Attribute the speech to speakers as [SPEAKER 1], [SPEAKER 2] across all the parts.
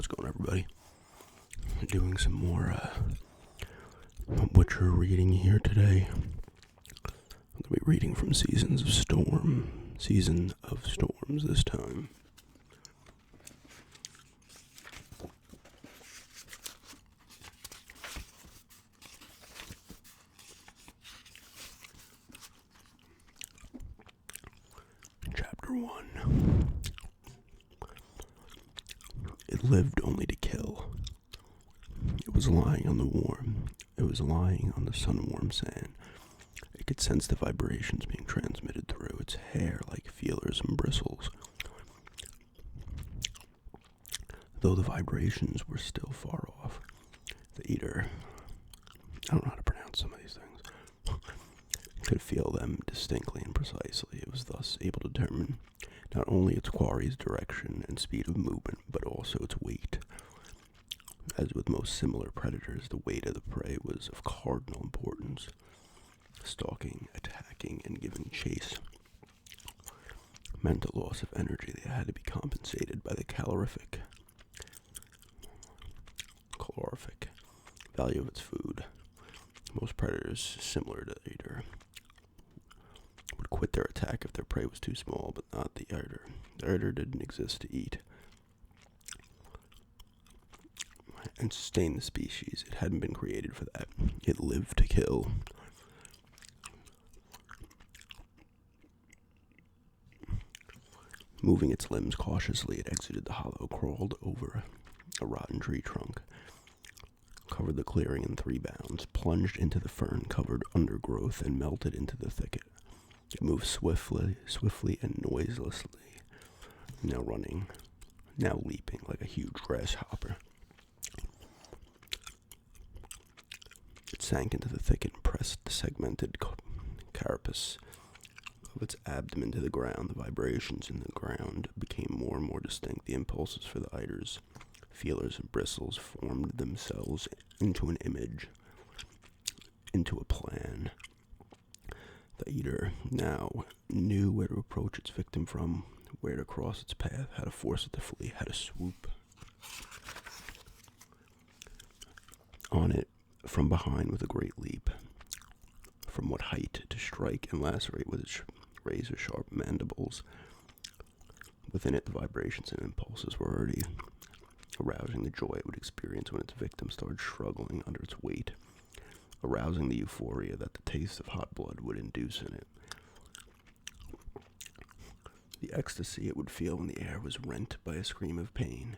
[SPEAKER 1] How's it going, everybody? Doing some more Witcher reading here today. I'm going to be reading from Season of Storms this time. Chapter 1. It lived only to kill. It was lying on the sun-warm sand. It could sense the vibrations being transmitted through its hair like feelers and bristles. Though the vibrations were still far off, the eater, I don't know how to pronounce some of these things, could feel them distinctly and precisely. It was thus able to determine not only its quarry's direction and speed of movement, but also its weight. As with most similar predators, the weight of the prey was of cardinal importance. Stalking, attacking, and giving chase meant a loss of energy that had to be compensated by the calorific value of its food. Most predators, similar to the eater, would quit their attack if their prey was too small, but not the eater. The eater didn't exist to eat and sustain the species. It hadn't been created for that. It lived to kill. Moving its limbs cautiously, it exited the hollow, crawled over a rotten tree trunk, covered the clearing in 3 bounds, plunged into the fern-covered undergrowth, and melted into the thicket. It moved swiftly and noiselessly, now running, now leaping like a huge grasshopper. It sank into the thicket and pressed the segmented carapace of its abdomen to the ground. The vibrations in the ground became more and more distinct. The impulses for the eater's feelers and bristles formed themselves into an image, into a plan. The eater now knew where to approach its victim from, where to cross its path, how to force it to flee, how to swoop on it from behind with a great leap. From what height to strike and lacerate with its razor-sharp mandibles. Within it, the vibrations and impulses were already arousing the joy it would experience when its victim started struggling under its weight, arousing the euphoria that the taste of hot blood would induce in it. The ecstasy it would feel when the air was rent by a scream of pain.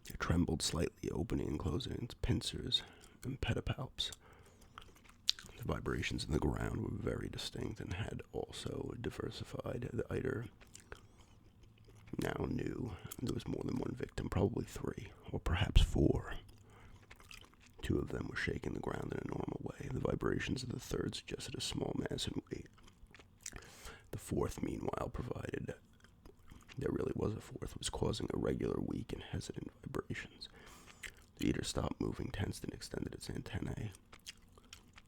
[SPEAKER 1] It trembled slightly, opening and closing its pincers and pedipalps. The vibrations in the ground were very distinct and had also diversified. The eater now knew there was more than one victim, probably 3, or perhaps 4. 2 of them were shaking the ground in a normal way. The vibrations of the third suggested a small mass and weight. The 4th, meanwhile, provided there really was a 4th, was causing irregular, weak, and hesitant vibrations. The eater stopped moving, tensed, and extended its antennae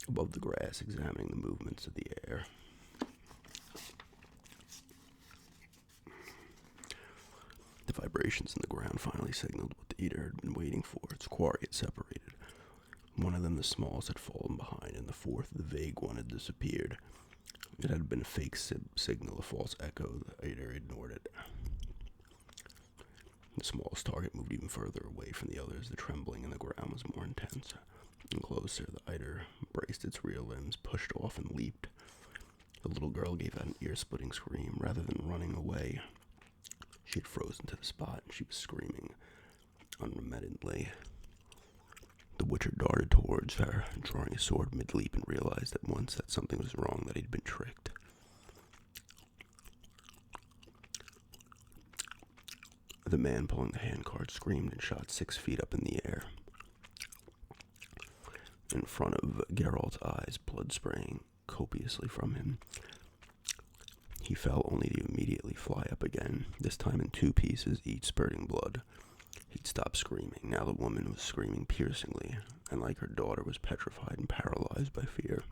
[SPEAKER 1] above the grass, examining the movements of the air. The vibrations in the ground finally signaled what the eater had been waiting for. Its quarry had separated. One of them, the smallest, had fallen behind, and the 4th, the vague one, had disappeared. It had been a fake signal, a false echo. The eater ignored it. The smallest target moved even further away from the others. The trembling in the ground was more intense. And closer, the eater braced its rear limbs, pushed off, and leaped. The little girl gave out an ear-splitting scream. Rather than running away, she had frozen to the spot, and she was screaming unremittingly. The Witcher darted towards her, drawing his sword mid-leap, and realized at once that something was wrong, that he'd been tricked. The man pulling the handcart screamed and shot 6 feet up in the air. In front of Geralt's eyes, blood spraying copiously from him. He fell only to immediately fly up again, this time in 2 pieces, each spurting blood. He'd stopped screaming. Now the woman was screaming piercingly, and like her daughter was petrified and paralyzed by fear.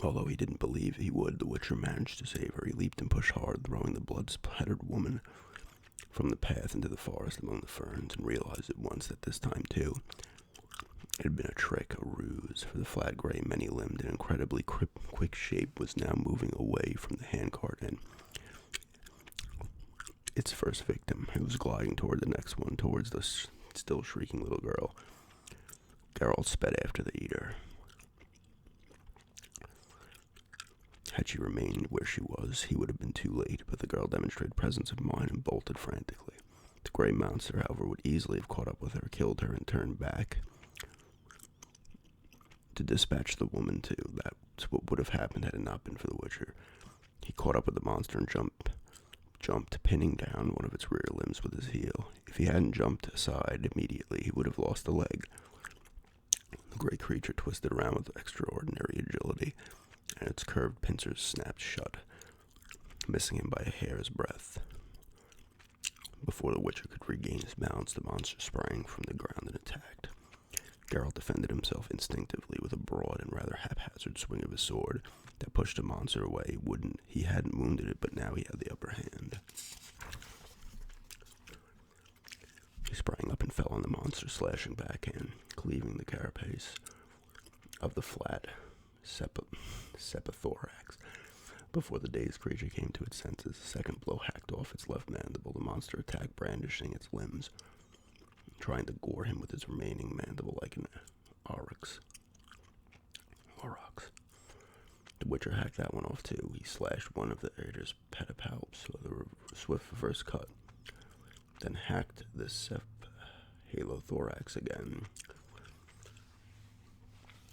[SPEAKER 1] Although he didn't believe he would, the Witcher managed to save her. He leaped and pushed hard, throwing the blood-splattered woman from the path into the forest among the ferns, and realized at once that this time, too, it had been a trick, a ruse, for the flat, gray, many-limbed, and incredibly quick shape was now moving away from the handcart and its first victim. It was gliding toward the next one, towards the still shrieking little girl. Geralt sped after the eater. Had she remained where she was, he would have been too late, but the girl demonstrated presence of mind and bolted frantically. The gray monster, however, would easily have caught up with her, killed her, and turned back to dispatch the woman too. That's what would have happened had it not been for the Witcher. He caught up with the monster and jumped, pinning down one of its rear limbs with his heel. If he hadn't jumped aside immediately, he would have lost a leg. The gray creature twisted around with extraordinary agility, and its curved pincers snapped shut, missing him by a hair's breadth. Before the Witcher could regain his balance, the monster sprang from the ground and attacked. Geralt defended himself instinctively with a broad and rather haphazard swing of his sword that pushed the monster away. He hadn't wounded it, but now he had the upper hand. He sprang up and fell on the monster's slashing backhand, cleaving the carapace of the flat sepathorax. Before the dazed creature came to its senses, a second blow hacked off its left mandible. The monster attacked, brandishing its limbs, trying to gore him with its remaining mandible like an aurochs. The Witcher hacked that one off too. He slashed one of the eater's pedipalps with a swift reverse cut, then hacked the halothorax again.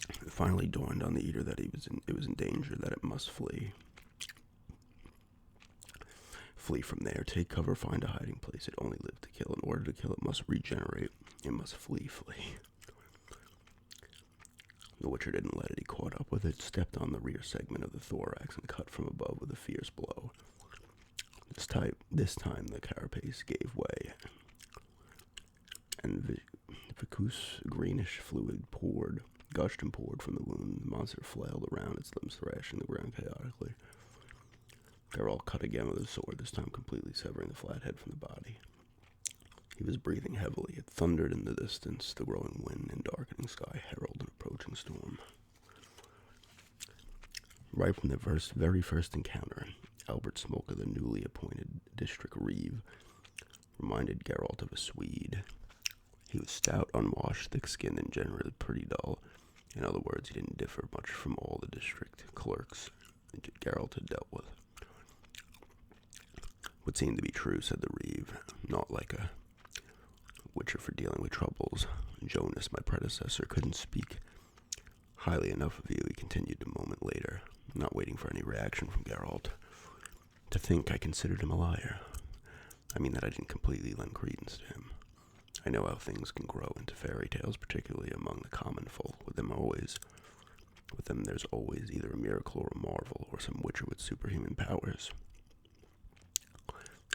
[SPEAKER 1] It finally dawned on the eater that it was in danger, that it must flee. Flee from there, take cover, find a hiding place. It only lived to kill. In order to kill, it must regenerate. It must flee. The Witcher didn't let it. He caught up with it, stepped on the rear segment of the thorax, and cut from above with a fierce blow. This time the carapace gave way, and viscous greenish fluid gushed and poured from the wound. The monster flailed around, its limbs thrashing the ground chaotically. Geralt cut again with his sword, this time completely severing the flat head from the body. He was breathing heavily. It thundered in the distance, the growing wind and darkening sky heralded an approaching storm. Right from the very first encounter, Albert Smolka, the newly appointed district reeve, reminded Geralt of a Swede. He was stout, unwashed, thick-skinned, and generally pretty dull. In other words, he didn't differ much from all the district clerks Geralt had dealt with. What seemed to be true, said the reeve, not like a Witcher for dealing with troubles. Jonas, my predecessor, couldn't speak highly enough of you, he continued a moment later, not waiting for any reaction from Geralt. To think I considered him a liar. I mean that I didn't completely lend credence to him. I know how things can grow into fairy tales, particularly among the common folk. With them there's always either a miracle or a marvel, or some Witcher with superhuman powers.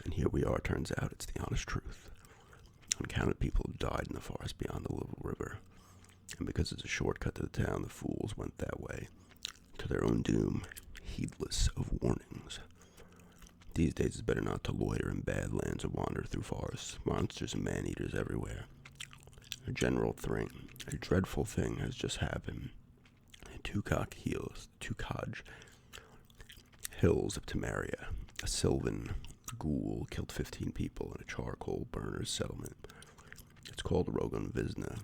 [SPEAKER 1] And here we are, turns out, it's the honest truth. Uncounted people have died in the forest beyond the little river, and because it's a shortcut to the town, the fools went that way, to their own doom, heedless of warnings. These days it's better not to loiter in bad lands or wander through forests. Monsters and man-eaters everywhere. A dreadful thing has just happened. Tukaj Hills of Temeria. A Sylvan ghoul killed 15 people in a charcoal burner's settlement. It's called Rogan Vizna.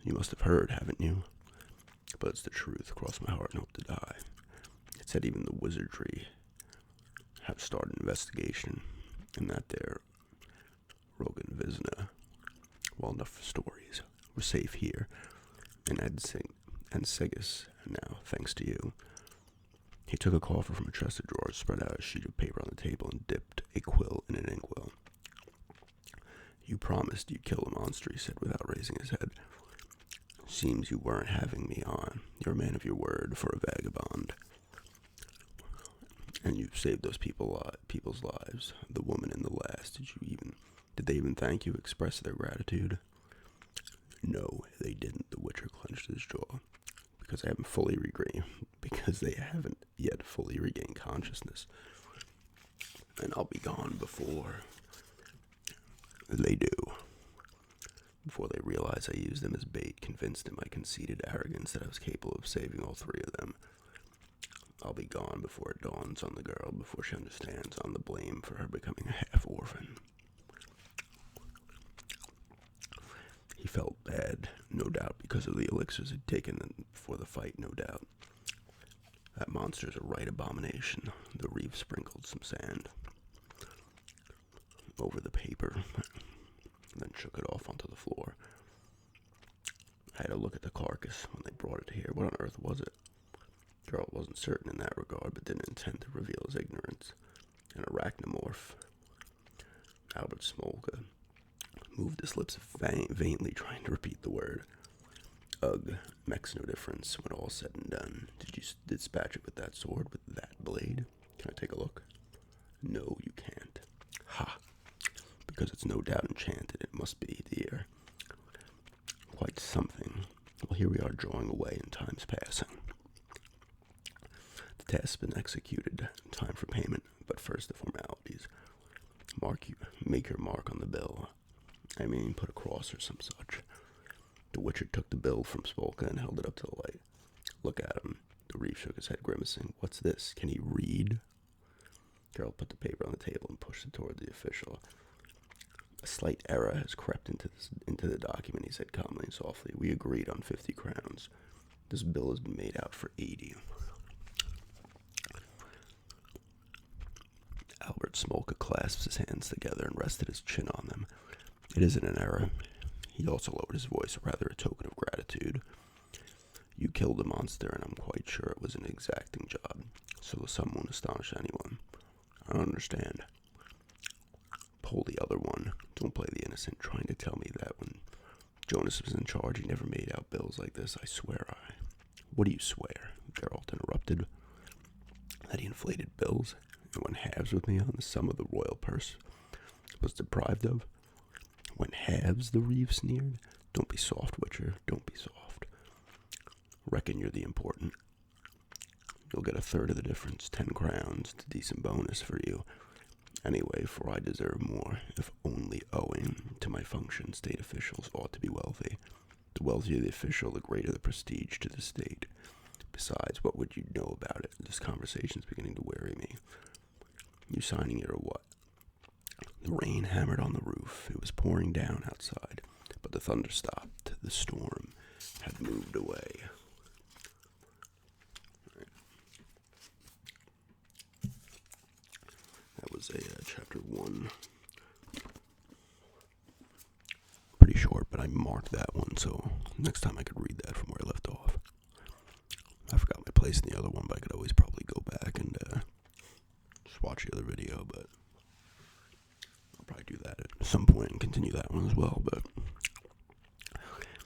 [SPEAKER 1] You must have heard, haven't you? But it's the truth. Cross my heart and hope to die. It said even the wizardry have started an investigation, and that there Rogan Vizna. Well, enough for stories. We're safe here in Segis now, thanks to you. He took a coffer from a chest of drawers, spread out a sheet of paper on the table, and dipped a quill in an inkwell. You promised you'd kill the monster, he said without raising his head. Seems you weren't having me on. You're a man of your word for a vagabond. And you've saved those people's lives. The woman and the lass. Did they even thank you, express their gratitude? No, they didn't. The Witcher clenched his jaw. Because they haven't yet fully regained consciousness. And I'll be gone before They do. Before they realize I used them as bait, convinced in my conceited arrogance that I was capable of saving all three of them. I'll be gone before it dawns on the girl, before she understands I'm the blame for her becoming a half-orphan. He felt bad, no doubt, because of the elixirs he'd taken before the fight, no doubt. That monster's a right abomination. The reeve sprinkled some sand over the paper, then shook it off onto the floor. I had a look at the carcass when they brought it here. What on earth was it? Geralt wasn't certain in that regard, but didn't intend to reveal his ignorance. An arachnomorph. Albert Smolka moved his lips vainly, trying to repeat the word. Ugh, makes no difference when all's said and done. Did you dispatch it with that sword, with that blade? Can I take a look? No, you can't. Ha! Because it's no doubt enchanted, it must be, dear. Quite something. Well, here we are drawing away and time's passing. The task's been executed. Time for payment, but first the formalities. Make your mark on the bill. I mean, put a cross or some such. The Witcher took the bill from Spolka and held it up to the light. Look at him. The reeve shook his head, grimacing. What's this? Can he read? Geralt put the paper on the table and pushed it toward the official. A slight error has crept into the document, he said calmly and softly. We agreed on 50 crowns. This bill has been made out for 80. Albert Smolka clasped his hands together and rested his chin on them. It isn't an error. He also lowered his voice, rather a token of gratitude. You killed the monster, and I'm quite sure it was an exacting job, so the sum won't astonish anyone. I don't understand. Pull the other one. Don't play the innocent, trying to tell me that when Jonas was in charge, he never made out bills like this. I swear What do you swear? Geralt interrupted. That he inflated bills and went halves with me on the sum of the royal purse was deprived of? Went halves, the reeve sneered. Don't be soft, Witcher. Don't be soft. Reckon you're the important. You'll get a third of the difference, 10 crowns. It's a decent bonus for you. Anyway, for I deserve more, if only owing to my function. State officials ought to be wealthy. The wealthier the official, the greater the prestige to the state. Besides, what would you know about it? This conversation's beginning to weary me. You signing it or what? The rain hammered on the roof. It was pouring down outside, but the thunder stopped. The storm had moved away. That was chapter 1. Pretty short, but I marked that one, so next time I could read that from where I left off. I forgot my place in the other one, but I could always probably go back and just watch the other video, but I'll probably do that at some point and continue that one as well. But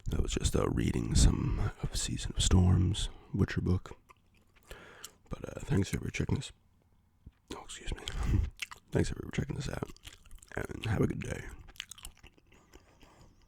[SPEAKER 1] that was just reading some of Season of Storms, Witcher book. But thanks everybody for checking this. Oh, excuse me. Thanks everybody for checking this out, and have a good day.